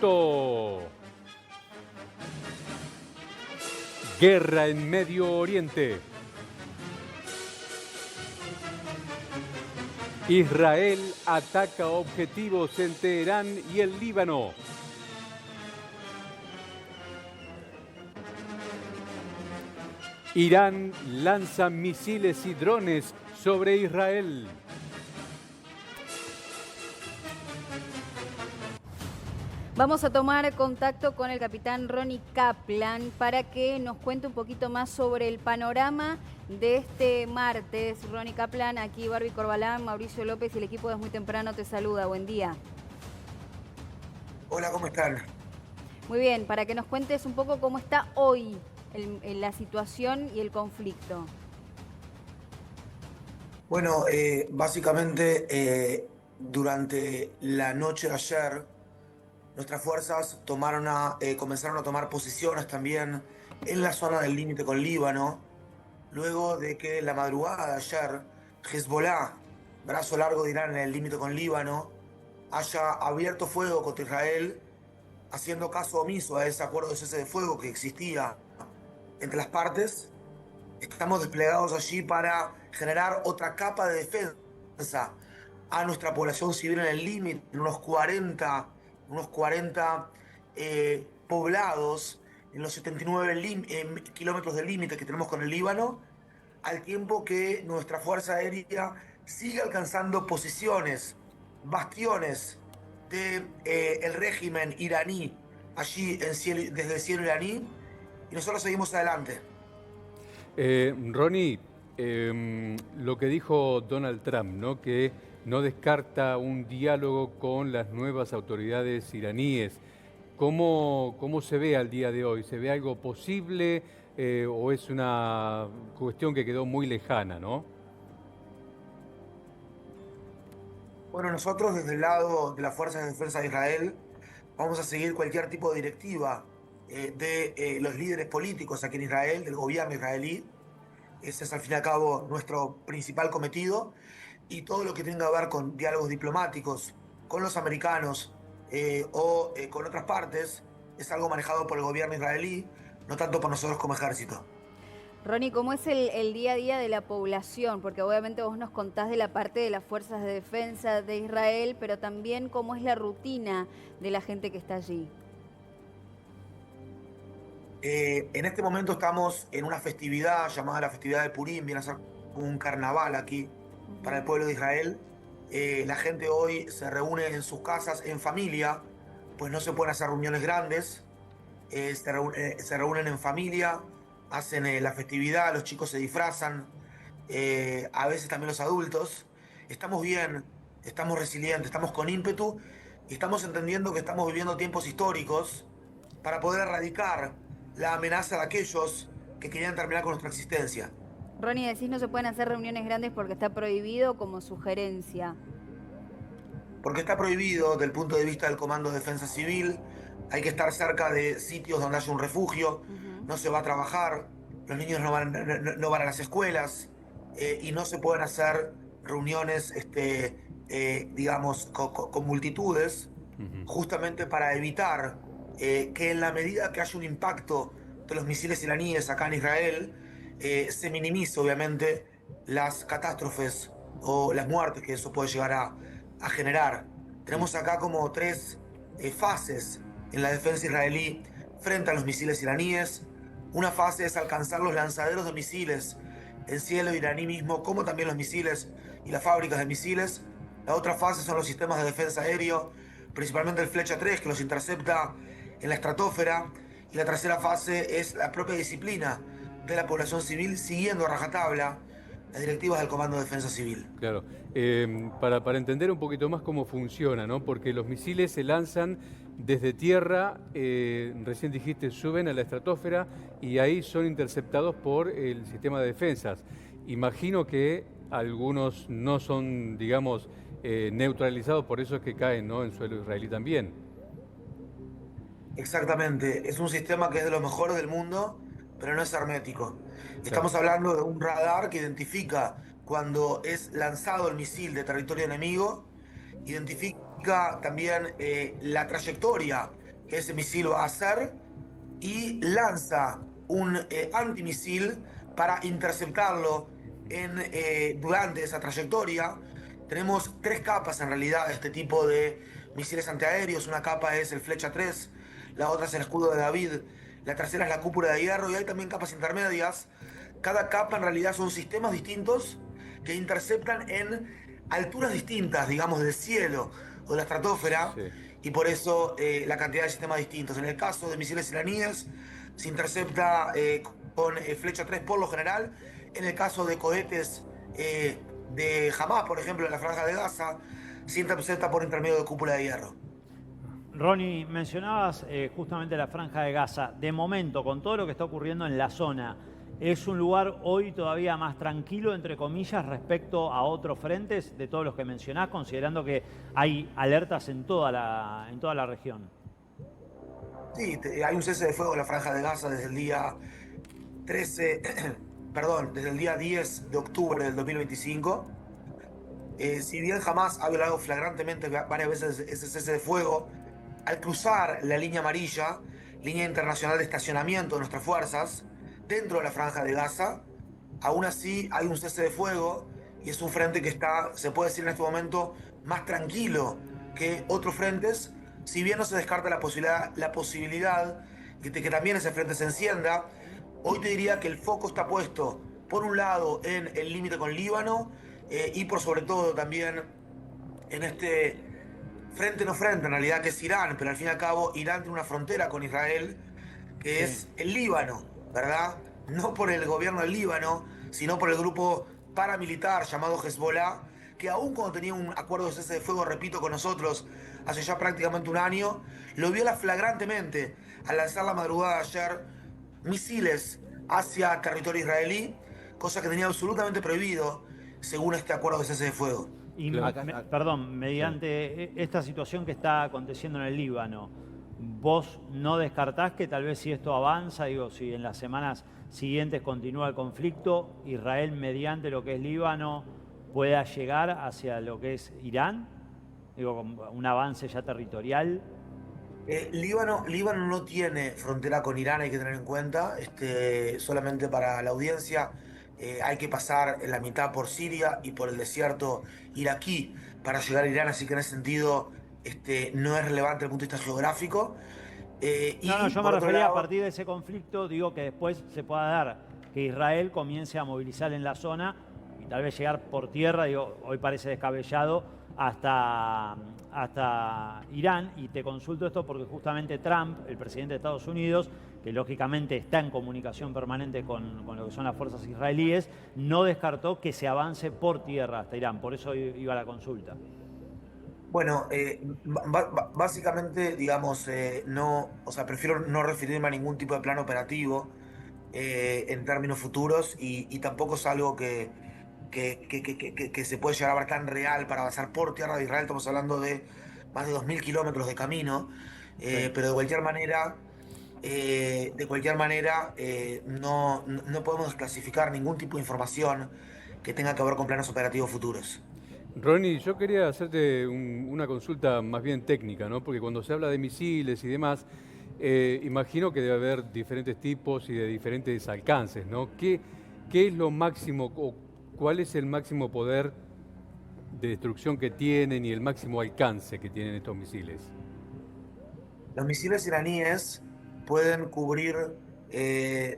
minuto. Guerra en Medio Oriente. Israel ataca objetivos en Teherán y el Líbano. Irán lanza misiles y drones sobre Israel. Vamos a tomar contacto con el capitán Ronnie Kaplan para que nos cuente un poquito más sobre el panorama de este martes. Ronnie Kaplan, aquí Barbie Corbalán, Mauricio López y el equipo de Muy Temprano te saluda. Buen día. Hola, ¿cómo están? Muy bien, para que nos cuentes un poco cómo está hoy la situación y el conflicto. Bueno, básicamente durante la noche de ayer, nuestras fuerzas comenzaron a tomar posiciones también en la zona del límite con Líbano, luego de que la madrugada de ayer, Hezbollah, brazo largo de Irán en el límite con Líbano, haya abierto fuego contra Israel, haciendo caso omiso a ese acuerdo de cese de fuego que existía entre las partes. Estamos desplegados allí para generar otra capa de defensa a nuestra población civil en el límite, en unos 40 poblados, en los 79 kilómetros de límite que tenemos con el Líbano, al tiempo que nuestra Fuerza Aérea sigue alcanzando posiciones, bastiones del régimen iraní allí desde el cielo iraní, y nosotros seguimos adelante. Ronnie, lo que dijo Donald Trump, ¿no? Que no descarta un diálogo con las nuevas autoridades iraníes. ¿Cómo se ve al día de hoy? ¿Se ve algo posible o es una cuestión que quedó muy lejana, no? Bueno, nosotros desde el lado de las Fuerzas de Defensa de Israel vamos a seguir cualquier tipo de directiva de los líderes políticos aquí en Israel, del gobierno israelí. Ese es al fin y al cabo nuestro principal cometido, y todo lo que tenga que ver con diálogos diplomáticos con los americanos o con otras partes es algo manejado por el gobierno israelí, no tanto por nosotros como ejército. Ronnie, ¿cómo es el día a día de la población? Porque obviamente vos nos contás de la parte de las fuerzas de defensa de Israel, pero también cómo es la rutina de la gente que está allí. En este momento estamos en una festividad llamada la festividad de Purim, viene a ser un carnaval aquí para el pueblo de Israel. La gente hoy se reúne en sus casas en familia, pues no se pueden hacer reuniones grandes. Se reúnen en familia, hacen la festividad, los chicos se disfrazan, a veces también los adultos. Estamos bien, estamos resilientes, estamos con ímpetu y estamos entendiendo que estamos viviendo tiempos históricos para poder erradicar la amenaza de aquellos que querían terminar con nuestra existencia. Ronnie, decís no se pueden hacer reuniones grandes porque está prohibido como sugerencia. Porque está prohibido desde el punto de vista del Comando de Defensa Civil, hay que estar cerca de sitios donde haya un refugio, no se va a trabajar, los niños no van a las escuelas, y no se pueden hacer reuniones, digamos, con multitudes, justamente para evitar que en la medida que haya un impacto de los misiles iraníes acá en Israel, se minimice obviamente las catástrofes o las muertes que eso puede llegar a generar. Tenemos acá como tres fases en la defensa israelí frente a los misiles iraníes. Una fase es alcanzar los lanzaderos de misiles en cielo iraní mismo, como también los misiles y las fábricas de misiles. La otra fase son los sistemas de defensa aéreo, principalmente el Flecha 3, que los intercepta en la estratosfera. Y la tercera fase es la propia disciplina de la población civil, siguiendo a rajatabla las directivas del Comando de Defensa Civil. Claro, para entender un poquito más cómo funciona, ¿no? Porque los misiles se lanzan desde tierra, recién dijiste, suben a la estratosfera y ahí son interceptados por el sistema de defensas. Imagino que algunos no son, digamos, neutralizados, por eso es que caen, ¿no?, en suelo israelí también. Exactamente, es un sistema que es de los mejores del mundo, pero no es hermético. Claro. Estamos hablando de un radar que identifica cuando es lanzado el misil de territorio enemigo, identifica también la trayectoria que ese misil va a hacer y lanza un antimisil para interceptarlo durante esa trayectoria. Tenemos 3 capas en realidad de este tipo de misiles antiaéreos. Una capa es el Flecha 3, la otra es el escudo de David, la tercera es la cúpula de hierro y hay también capas intermedias. Cada capa en realidad son sistemas distintos que interceptan en alturas distintas, digamos, del cielo o de la estratosfera, Sí. y por eso la cantidad de sistemas distintos. En el caso de misiles iraníes, se intercepta con Flecha 3 por lo general. En el caso de cohetes de Hamas, por ejemplo, en la Franja de Gaza, se intercepta por intermedio de cúpula de hierro. Ronnie, mencionabas justamente la Franja de Gaza. De momento, con todo lo que está ocurriendo en la zona, ¿es un lugar hoy todavía más tranquilo, entre comillas, respecto a otros frentes de todos los que mencionás, considerando que hay alertas en toda la región? Sí, hay un cese de fuego en la Franja de Gaza desde el día 13, perdón, desde el día 10 de octubre del 2025. Si bien jamás ha violado flagrantemente varias veces ese cese de fuego, al cruzar la línea amarilla, línea internacional de estacionamiento de nuestras fuerzas, dentro de la Franja de Gaza, aún así hay un cese de fuego y es un frente que está, se puede decir en este momento, más tranquilo que otros frentes, si bien no se descarta la posibilidad de que también ese frente se encienda. Hoy te diría que el foco está puesto, por un lado, en el límite con Líbano y por sobre todo también en este frente no frente, en realidad, que es Irán, pero al fin y al cabo Irán tiene una frontera con Israel, que es el Líbano, ¿verdad? No por el gobierno del Líbano, sino por el grupo paramilitar llamado Hezbollah, que aún cuando tenía un acuerdo de cese de fuego, repito, con nosotros, hace ya prácticamente un año, lo viola flagrantemente al lanzar la madrugada de ayer misiles hacia territorio israelí, cosa que tenía absolutamente prohibido según este acuerdo de cese de fuego. Y, Claro. perdón, mediante esta situación que está aconteciendo en el Líbano, ¿vos no descartás que tal vez si esto avanza, digo, si en las semanas siguientes continúa el conflicto, Israel mediante lo que es Líbano pueda llegar hacia lo que es Irán? Digo, con un avance ya territorial. Líbano no tiene frontera con Irán, hay que tener en cuenta, solamente para la audiencia. Hay que pasar en la mitad por Siria y por el desierto iraquí para llegar a Irán, así que en ese sentido no es relevante desde el punto de vista geográfico. No, Y yo me por otro refería a lado, partir de ese conflicto, digo que después se pueda dar que Israel comience a movilizar en la zona y tal vez llegar por tierra, digo, hoy parece descabellado, hasta Irán. Y te consulto esto porque justamente Trump, el presidente de Estados Unidos, que lógicamente está en comunicación permanente con lo que son las fuerzas israelíes, no descartó que se avance por tierra hasta Irán. Por eso iba a la consulta. bueno, básicamente, digamos, no, o sea, prefiero no referirme a ningún tipo de plan operativo en términos futuros y tampoco es algo que se puede llegar a ver tan real para avanzar por tierra de Israel. Estamos hablando de más de 2000 kilómetros de camino, Sí. pero no podemos clasificar ningún tipo de información que tenga que ver con planes operativos futuros. Ronnie, yo quería hacerte una consulta más bien técnica, ¿no? Porque cuando se habla de misiles y demás, imagino que debe haber diferentes tipos y de diferentes alcances, ¿no? ¿Qué es lo máximo o cuál es el máximo poder de destrucción que tienen y el máximo alcance que tienen estos misiles? Los misiles iraníes pueden cubrir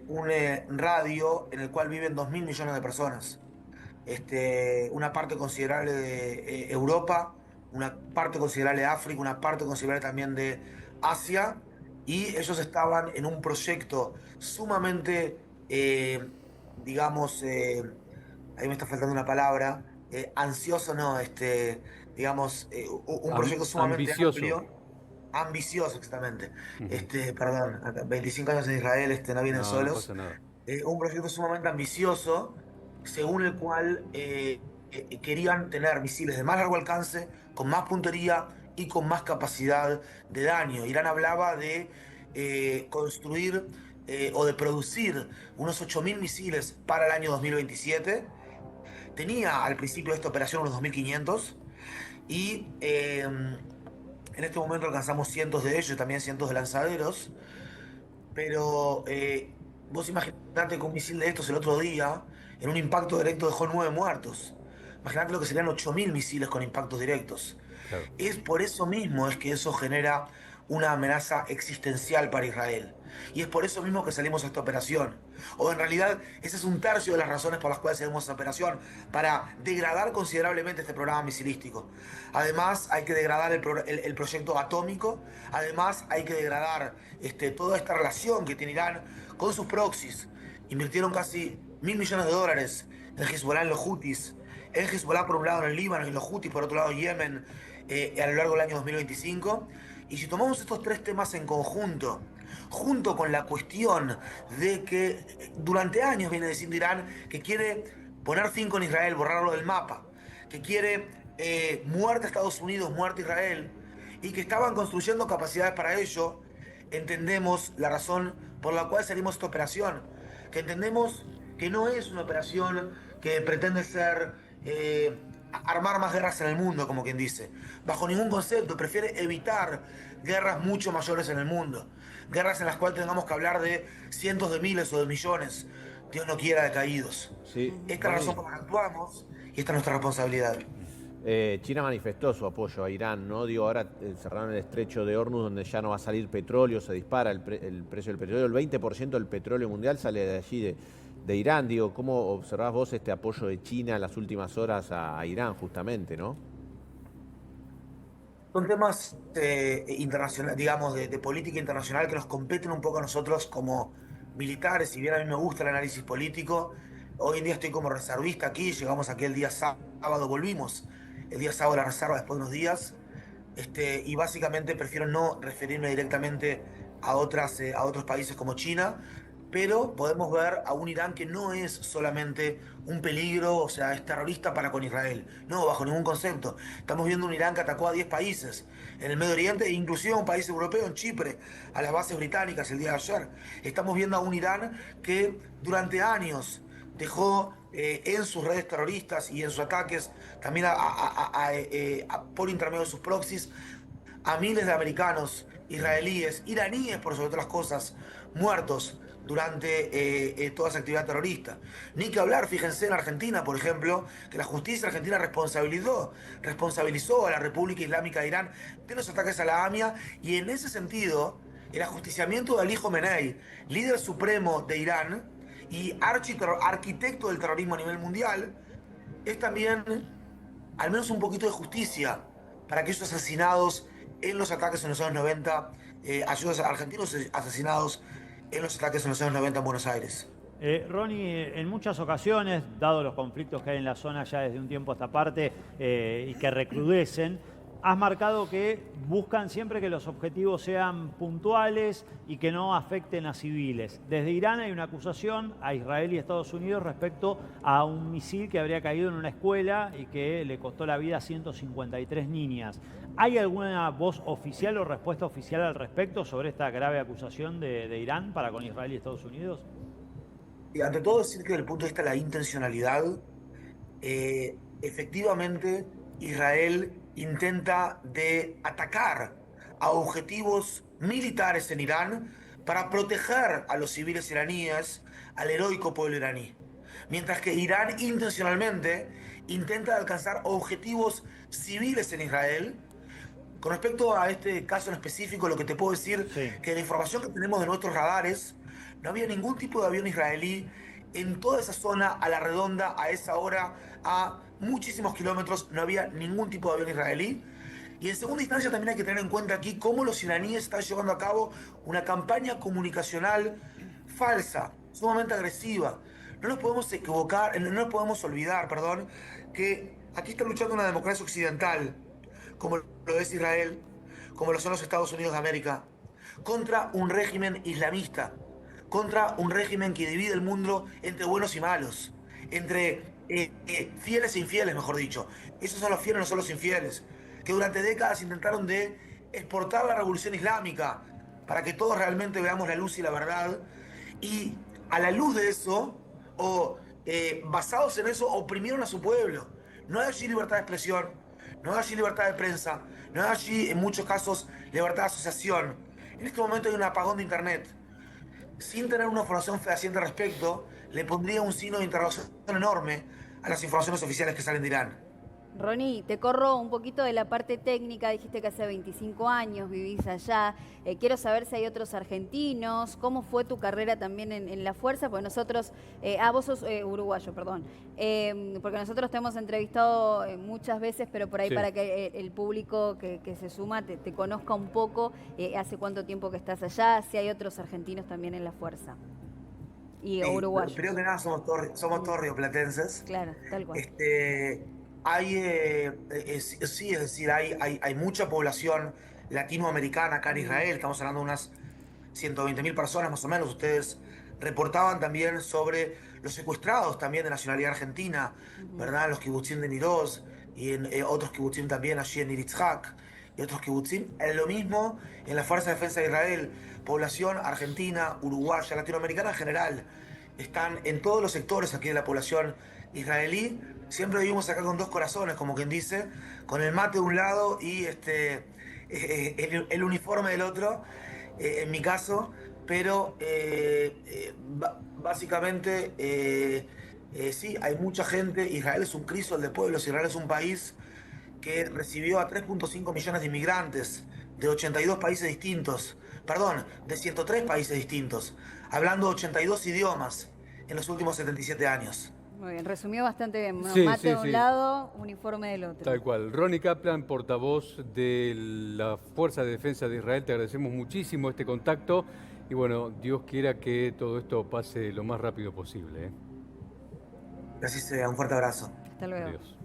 un radio en el cual viven 2000 millones de personas. Una parte considerable de Europa, una parte considerable de África, una parte considerable también de Asia, y ellos estaban en un proyecto sumamente, digamos, ahí me está faltando una palabra, ansioso, no, digamos, un proyecto sumamente Ambicioso. amplio, ambicioso exactamente. Ujú. Perdón, 25 años en Israel, no vienen No, no solos. pasa nada. Un proyecto sumamente ambicioso, según el cual querían tener misiles de más largo alcance, con más puntería y con más capacidad de daño. Irán hablaba de construir o de producir unos 8000 misiles para el año 2027. Tenía al principio de esta operación unos 2500 y En este momento alcanzamos cientos de ellos y también cientos de lanzaderos. Pero vos imaginate que un misil de estos el otro día, en un impacto directo, dejó 9 muertos. Imaginate lo que serían 8.000 misiles con impactos directos. Claro. Es por eso mismo es que eso genera una amenaza existencial para Israel. Y es por eso mismo que salimos a esta operación. O en realidad, ese es un tercio de las razones por las cuales salimos a esta operación, para degradar considerablemente este programa misilístico. Además, hay que degradar el proyecto atómico. Además, hay que degradar toda esta relación que tiene Irán con sus proxies. Invirtieron casi $1.000 millones en Hezbollah, en los Houthis. En Hezbollah por un lado en el Líbano y en los Houthis por otro lado en Yemen, a lo largo del año 2025. Y si tomamos estos tres temas en conjunto, junto con la cuestión de que durante años viene diciendo Irán que quiere poner fin con Israel, borrarlo del mapa, que quiere muerte a Estados Unidos, muerte a Israel, y que estaban construyendo capacidades para ello, entendemos la razón por la cual salimos a esta operación, que entendemos que no es una operación que pretende ser armar más guerras en el mundo, como quien dice. Bajo ningún concepto, prefiere evitar guerras mucho mayores en el mundo. Guerras en las cuales tengamos que hablar de cientos de miles o de millones, Dios no quiera, de caídos. Sí. Esta es la razón por la que actuamos y esta es nuestra responsabilidad. China manifestó su apoyo a Irán, ¿no? Digo, ahora cerraron el estrecho de Hormuz, donde ya no va a salir petróleo, se dispara el precio del petróleo. El 20% del petróleo mundial sale de allí, de Irán. Digo, ¿cómo observás vos este apoyo de China en las últimas horas a Irán, justamente, no? Son temas internacionales, digamos, de política internacional que nos competen un poco a nosotros como militares. Si bien a mí me gusta el análisis político, hoy en día estoy como reservista aquí. Llegamos aquí el día sábado, volvimos el día sábado a la reserva después de unos días. Y básicamente prefiero no referirme directamente a otros países como China, pero podemos ver a un Irán que no es solamente un peligro, o sea, es terrorista para con Israel. No, bajo ningún concepto. Estamos viendo un Irán que atacó a 10 países en el Medio Oriente, e inclusive a un país europeo, en Chipre, a las bases británicas el día de ayer. Estamos viendo a un Irán que durante años dejó en sus redes terroristas y en sus ataques, también por intermedio de sus proxies, a miles de americanos, israelíes, iraníes por sobre otras cosas, muertos durante toda esa actividad terrorista. Ni que hablar, fíjense en Argentina, por ejemplo, que la justicia argentina responsabilizó a la República Islámica de Irán de los ataques a la AMIA, y en ese sentido, el ajusticiamiento de Ali Jomenei, líder supremo de Irán y arquitecto del terrorismo a nivel mundial, es también al menos un poquito de justicia para aquellos asesinados en los ataques en los años 90, aquellos argentinos asesinados en los ataques en los años 90 en Buenos Aires. Ronnie, en muchas ocasiones, dado los conflictos que hay en la zona ya desde un tiempo a esta parte y que recrudecen, has marcado que buscan siempre que los objetivos sean puntuales y que no afecten a civiles. Desde Irán hay una acusación a Israel y Estados Unidos respecto a un misil que habría caído en una escuela y que le costó la vida a 153 niñas. ¿Hay alguna voz oficial o respuesta oficial al respecto sobre esta grave acusación de Irán para con Israel y Estados Unidos? Y ante todo decir que desde el punto de vista de la intencionalidad, efectivamente Israel intenta de atacar a objetivos militares en Irán para proteger a los civiles iraníes, al heroico pueblo iraní. Mientras que Irán intencionalmente intenta alcanzar objetivos civiles en Israel. Con respecto a este caso en específico, lo que te puedo decir, que la información que tenemos de nuestros radares, no había ningún tipo de avión israelí en toda esa zona, a la redonda, a esa hora, a muchísimos kilómetros, no había ningún tipo de avión israelí. Y en segunda instancia también hay que tener en cuenta aquí cómo los iraníes están llevando a cabo una campaña comunicacional falsa, sumamente agresiva. No nos podemos equivocar, no nos podemos olvidar, que aquí está luchando una democracia occidental, como lo es Israel, como lo son los Estados Unidos de América, contra un régimen islamista, contra un régimen que divide el mundo entre buenos y malos, entre fieles e infieles, mejor dicho. Esos son los fieles, no son los infieles, que durante décadas intentaron de exportar la revolución islámica para que todos realmente veamos la luz y la verdad, y a la luz de eso, o basados en eso, oprimieron a su pueblo. No hay allí libertad de expresión, no hay allí libertad de prensa, no hay allí en muchos casos libertad de asociación. En este momento hay un apagón de Internet. Sin tener una información fehaciente al respecto, le pondría un signo de interrogación enorme a las informaciones oficiales que salen de Irán. Ronnie, te corro un poquito de la parte técnica, dijiste que hace 25 años vivís allá, quiero saber si hay otros argentinos, cómo fue tu carrera también en la fuerza, porque nosotros, vos sos uruguayo, perdón, porque nosotros te hemos entrevistado muchas veces, pero por ahí Sí. para que el público que se suma te conozca un poco, hace cuánto tiempo que estás allá, si hay otros argentinos también en la fuerza, y uruguayos. Primero que nada somos todos rioplatenses. Claro, tal cual. Hay, sí, es decir, hay mucha población latinoamericana acá en Israel, estamos hablando de unas 120.000 personas más o menos. Ustedes reportaban también sobre los secuestrados también de nacionalidad argentina, ¿verdad? Los kibutzim de Niroz y otros kibutzim también allí en Iritzhak y otros kibutzim. Lo mismo en la Fuerza de Defensa de Israel, población argentina, uruguaya, latinoamericana en general. Están en todos los sectores aquí de la población israelí. Siempre vivimos acá con dos corazones, como quien dice, con el mate de un lado y el uniforme del otro, en mi caso, pero básicamente sí, hay mucha gente. Israel es un crisol de pueblos. Israel es un país que recibió a 3.5 millones de inmigrantes de 82 países distintos, perdón, de 103 países distintos, hablando 82 idiomas en los últimos 77 años. Muy bien, resumió bastante bien. Bueno, Sí, mate sí, de un sí. lado, uniforme del otro. Tal cual. Ronnie Kaplan, portavoz de la Fuerza de Defensa de Israel, te agradecemos muchísimo este contacto y bueno, Dios quiera que todo esto pase lo más rápido posible. Que así sea, un fuerte abrazo. Hasta luego. Adiós.